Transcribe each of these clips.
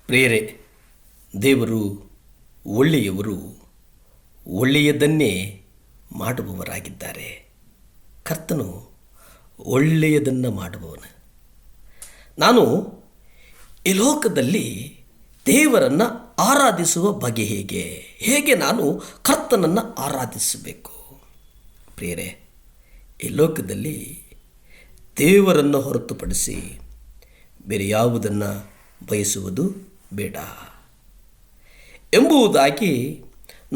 ಪ್ರಿಯರೇ, ದೇವರು ಒಳ್ಳೆಯವರು, ಒಳ್ಳೆಯದನ್ನೇ ಮಾಡುವವರಾಗಿದ್ದಾರೆ. ಕರ್ತನು ಒಳ್ಳೆಯದನ್ನು ಮಾಡುವವನು. ನಾನು ಈ ಲೋಕದಲ್ಲಿ ದೇವರನ್ನು ಆರಾಧಿಸುವ ಬಗೆ ಹೇಗೆ ನಾನು ಕರ್ತನನ್ನು ಆರಾಧಿಸಬೇಕು? ಪ್ರಿಯರೇ, ಈ ಲೋಕದಲ್ಲಿ ದೇವರನ್ನು ಹೊರತುಪಡಿಸಿ ಬೇರೆ ಯಾವುದನ್ನು ಬಯಸುವುದು ಬೇಡ ಎಂಬುದಾಗಿ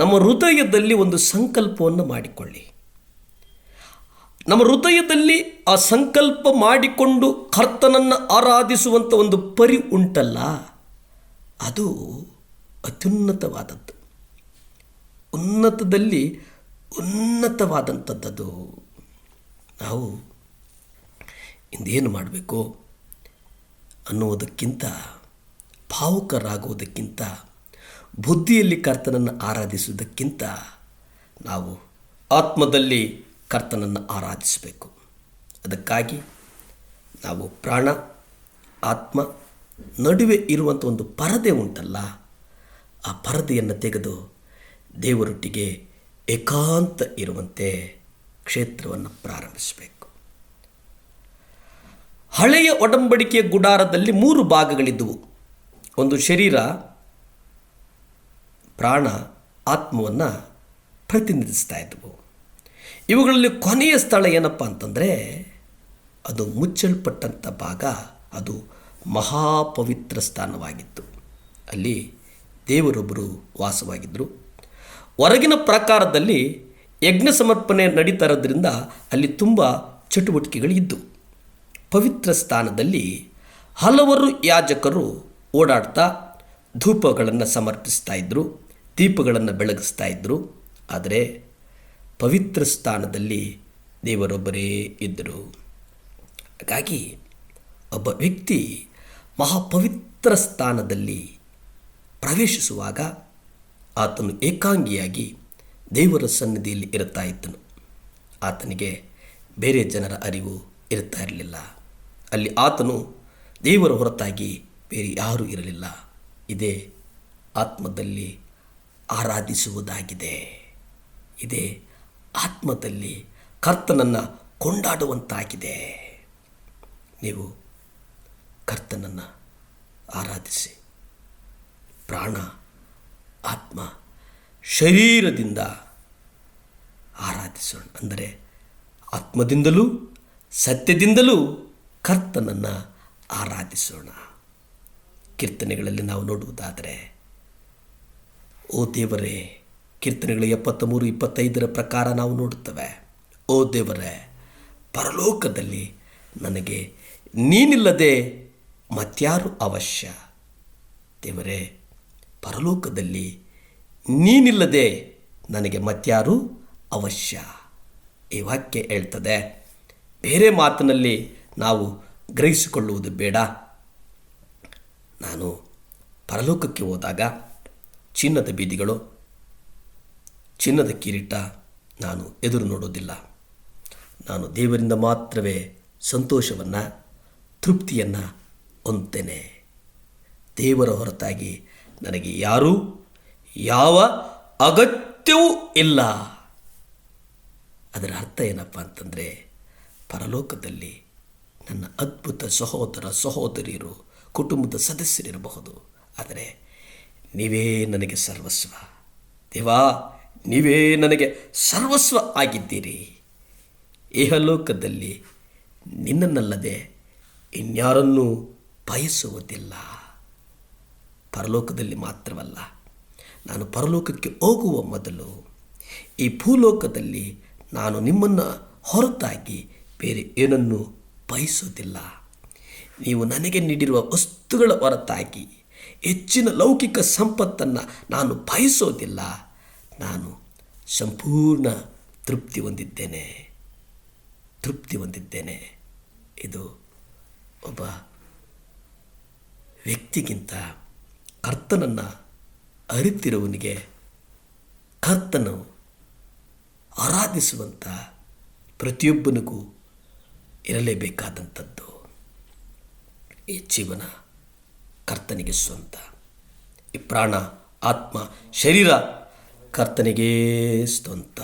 ನಮ್ಮ ಹೃದಯದಲ್ಲಿ ಒಂದು ಸಂಕಲ್ಪವನ್ನು ಮಾಡಿಕೊಳ್ಳಿ. ನಮ್ಮ ಹೃದಯದಲ್ಲಿ ಆ ಸಂಕಲ್ಪ ಮಾಡಿಕೊಂಡು ಕರ್ತನನ್ನು ಆರಾಧಿಸುವಂಥ ಒಂದು ಪರಿ ಉಂಟಲ್ಲ, ಅದು ಅತ್ಯುನ್ನತವಾದದ್ದು, ಉನ್ನತದಲ್ಲಿ ಉನ್ನತವಾದಂಥದ್ದು. ನಾವು ಇಂದೇನು ಮಾಡಬೇಕು ಅನ್ನುವುದಕ್ಕಿಂತ, ಭಾವುಕರಾಗುವುದಕ್ಕಿಂತ, ಬುದ್ಧಿಯಲ್ಲಿ ಕರ್ತನನ್ನು ಆರಾಧಿಸುವುದಕ್ಕಿಂತ ನಾವು ಆತ್ಮದಲ್ಲಿ ಕರ್ತನನ್ನು ಆರಾಧಿಸಬೇಕು. ಅದಕ್ಕಾಗಿ ನಾವು ಪ್ರಾಣ ಆತ್ಮ ನಡುವೆ ಇರುವಂಥ ಒಂದು ಪರದೆ ಉಂಟಲ್ಲ, ಆ ಪರದೆಯನ್ನು ತೆಗೆದು ದೇವರೊಟ್ಟಿಗೆ ಏಕಾಂತ ಇರುವಂತೆ ಕ್ಷೇತ್ರವನ್ನು ಪ್ರಾರಂಭಿಸಬೇಕು. ಹಳೆಯ ಒಡಂಬಡಿಕೆಯ ಗುಡಾರದಲ್ಲಿ 3 ಭಾಗಗಳಿದ್ದವು. ಒಂದು ಶರೀರ, ಪ್ರಾಣ, ಆತ್ಮವನ್ನು ಪ್ರತಿನಿಧಿಸ್ತಾ ಇದ್ದವು. ಇವುಗಳಲ್ಲಿ ಕೊನೆಯ ಸ್ಥಳ ಏನಪ್ಪ ಅಂತಂದರೆ, ಅದು ಮುಚ್ಚಲ್ಪಟ್ಟಂಥ ಭಾಗ, ಅದು ಮಹಾಪವಿತ್ರ ಸ್ಥಾನವಾಗಿತ್ತು. ಅಲ್ಲಿ ದೇವರೊಬ್ಬರು ವಾಸವಾಗಿದ್ದರು. ಹೊರಗಿನ ಪ್ರಾಕಾರದಲ್ಲಿ ಯಜ್ಞ ಸಮರ್ಪಣೆ ನಡೀತಾ ಇರೋದ್ರಿಂದ ಅಲ್ಲಿ ತುಂಬ ಚಟುವಟಿಕೆಗಳಿದ್ದವು. ಪವಿತ್ರ ಸ್ಥಾನದಲ್ಲಿ ಹಲವರು ಯಾಜಕರು ಓಡಾಡ್ತಾ ಧೂಪಗಳನ್ನು ಸಮರ್ಪಿಸ್ತಾ ಇದ್ದರು, ದೀಪಗಳನ್ನು ಬೆಳಗಿಸ್ತಾ ಇದ್ದರು. ಆದರೆ ಪವಿತ್ರ ಸ್ಥಾನದಲ್ಲಿ ದೇವರೊಬ್ಬರೇ ಇದ್ದರು. ಹಾಗಾಗಿ ಒಬ್ಬ ವ್ಯಕ್ತಿ ಮಹಾಪವಿತ್ರ ಸ್ಥಾನದಲ್ಲಿ ಪ್ರವೇಶಿಸುವಾಗ ಆತನು ಏಕಾಂಗಿಯಾಗಿ ದೇವರ ಸನ್ನಿಧಿಯಲ್ಲಿ ಇರುತ್ತಾ ಇದ್ದನು. ಆತನಿಗೆ ಬೇರೆ ಜನರ ಅರಿವು ಇರುತ್ತಾ ಇರಲಿಲ್ಲ. ಅಲ್ಲಿ ಆತನು ದೇವರ ಹೊರತಾಗಿ ಬೇರೆ ಯಾರೂ ಇರಲಿಲ್ಲ. ಇದೇ ಆತ್ಮದಲ್ಲಿ ಆರಾಧಿಸುವುದಾಗಿದೆ. ಇದೇ ಆತ್ಮದಲ್ಲಿ ಕರ್ತನನ್ನು ಕೊಂಡಾಡುವಂತಾಗಿದೆ. ನೀವು ಕರ್ತನನ್ನು ಆರಾಧಿಸಿ. ಪ್ರಾಣ ಆತ್ಮ ಶರೀರದಿಂದ ಆರಾಧಿಸೋಣ. ಅಂದರೆ ಆತ್ಮದಿಂದಲೂ ಸತ್ಯದಿಂದಲೂ ಕರ್ತನನ್ನು ಆರಾಧಿಸೋಣ. ಕೀರ್ತನೆಗಳಲ್ಲಿ ನಾವು ನೋಡುವುದಾದರೆ, ಓ ದೇವರೇ, ಕೀರ್ತನೆಗಳು 73-25 ಪ್ರಕಾರ ನಾವು ನೋಡುತ್ತೇವೆ. ಓ ದೇವರೇ, ಪರಲೋಕದಲ್ಲಿ ನನಗೆ ನೀನಿಲ್ಲದೆ ಮತ್ಯಾರು ಅವಶ್ಯ? ದೇವರೇ, ಪರಲೋಕದಲ್ಲಿ ನೀನಿಲ್ಲದೆ ನನಗೆ ಮತ್ಯಾರು ಅವಶ್ಯ? ಈ ವಾಕ್ಯ ಹೇಳ್ತದೆ. ಬೇರೆ ಮಾತಿನಲ್ಲಿ ನಾವು ಗ್ರಹಿಸಿಕೊಳ್ಳುವುದು ಬೇಡ. ನಾನು ಪರಲೋಕಕ್ಕೆ ಹೋದಾಗ ಚಿನ್ನದ ಬೀದಿಗಳು, ಚಿನ್ನದ ಕಿರೀಟ ನಾನು ಎದುರು ನೋಡೋದಿಲ್ಲ. ನಾನು ದೇವರಿಂದ ಮಾತ್ರವೇ ಸಂತೋಷವನ್ನು, ತೃಪ್ತಿಯನ್ನು ಹೊಂದುತ್ತೇನೆ. ದೇವರ ಹೊರತಾಗಿ ನನಗೆ ಯಾರೂ ಯಾವ ಅಗತ್ಯವೂ ಇಲ್ಲ. ಅದರ ಅರ್ಥ ಏನಪ್ಪ ಅಂತಂದರೆ, ಪರಲೋಕದಲ್ಲಿ ನನ್ನ ಅದ್ಭುತ ಸಹೋದರ ಸಹೋದರಿಯರು, ಕುಟುಂಬದ ಸದಸ್ಯರಿರಬಹುದು, ಆದರೆ ನೀವೇ ನನಗೆ ಸರ್ವಸ್ವ. ದೇವಾ, ನೀವೇ ನನಗೆ ಸರ್ವಸ್ವ ಆಗಿದ್ದೀರಿ. ಇಹಲೋಕದಲ್ಲಿ ನಿನ್ನನ್ನಲ್ಲದೆ ಇನ್ಯಾರನ್ನೂ ಬಯಸುವುದಿಲ್ಲ. ಪರಲೋಕದಲ್ಲಿ ಮಾತ್ರವಲ್ಲ, ನಾನು ಪರಲೋಕಕ್ಕೆ ಹೋಗುವ ಮೊದಲು ಈ ಭೂಲೋಕದಲ್ಲಿ ನಾನು ನಿಮ್ಮನ್ನು ಹೊರತಾಗಿ ಬೇರೆ ಏನನ್ನೂ ಬಯಸೋದಿಲ್ಲ. ನೀವು ನನಗೆ ನೀಡಿರುವ ವಸ್ತುಗಳ ಹೊರತಾಗಿ ಹೆಚ್ಚಿನ ಲೌಕಿಕ ಸಂಪತ್ತನ್ನು ನಾನು ಬಯಸೋದಿಲ್ಲ. ನಾನು ಸಂಪೂರ್ಣ ತೃಪ್ತಿ ಹೊಂದಿದ್ದೇನೆ. ಇದು ಒಬ್ಬ ವ್ಯಕ್ತಿಗಿಂತ ಕರ್ತನನ್ನು ಅರಿತಿರುವವನಿಗೆ ಕರ್ತನು ಆರಾಧಿಸುವಂಥ ಪ್ರತಿಯೊಬ್ಬನಿಗೂ ಇರಲೇಬೇಕಾದಂಥದ್ದು. ಈ ಜೀವನ ಕರ್ತನಿಗೆ ಸ್ವಂತ. ಈ ಪ್ರಾಣ, ಆತ್ಮ, ಶರೀರ ಕರ್ತನಿಗೇ ಸ್ವಂತ.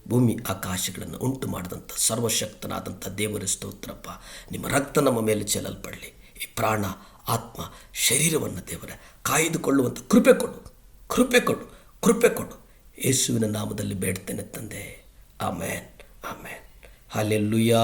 ಭೂಮಿ ಆಕಾಶಗಳನ್ನು ಉಂಟು ಮಾಡಿದಂಥ ಸರ್ವಶಕ್ತನಾದಂಥ ದೇವರ ಸ್ತೋತ್ರಪ್ಪ. ನಿಮ್ಮ ರಕ್ತ ನಮ್ಮ ಮೇಲೆ ಚೆಲ್ಲಲ್ಪಡಲಿ. ಈ ಪ್ರಾಣ, ಆತ್ಮ, ಶರೀರವನ್ನು ದೇವರ ಕಾಯ್ದುಕೊಳ್ಳುವಂಥ ಕೃಪೆ ಕೊಡು, ಕೃಪೆ ಕೊಡು, ಕೃಪೆ ಕೊಡು. ಯೇಸುವಿನ ನಾಮದಲ್ಲಿ ಬೇಡ್ತೇನೆ ತಂದೆ. ಆಮೇನ್, ಆಮೇನ್. ಹಲ್ಲೆಲೂಯಾ.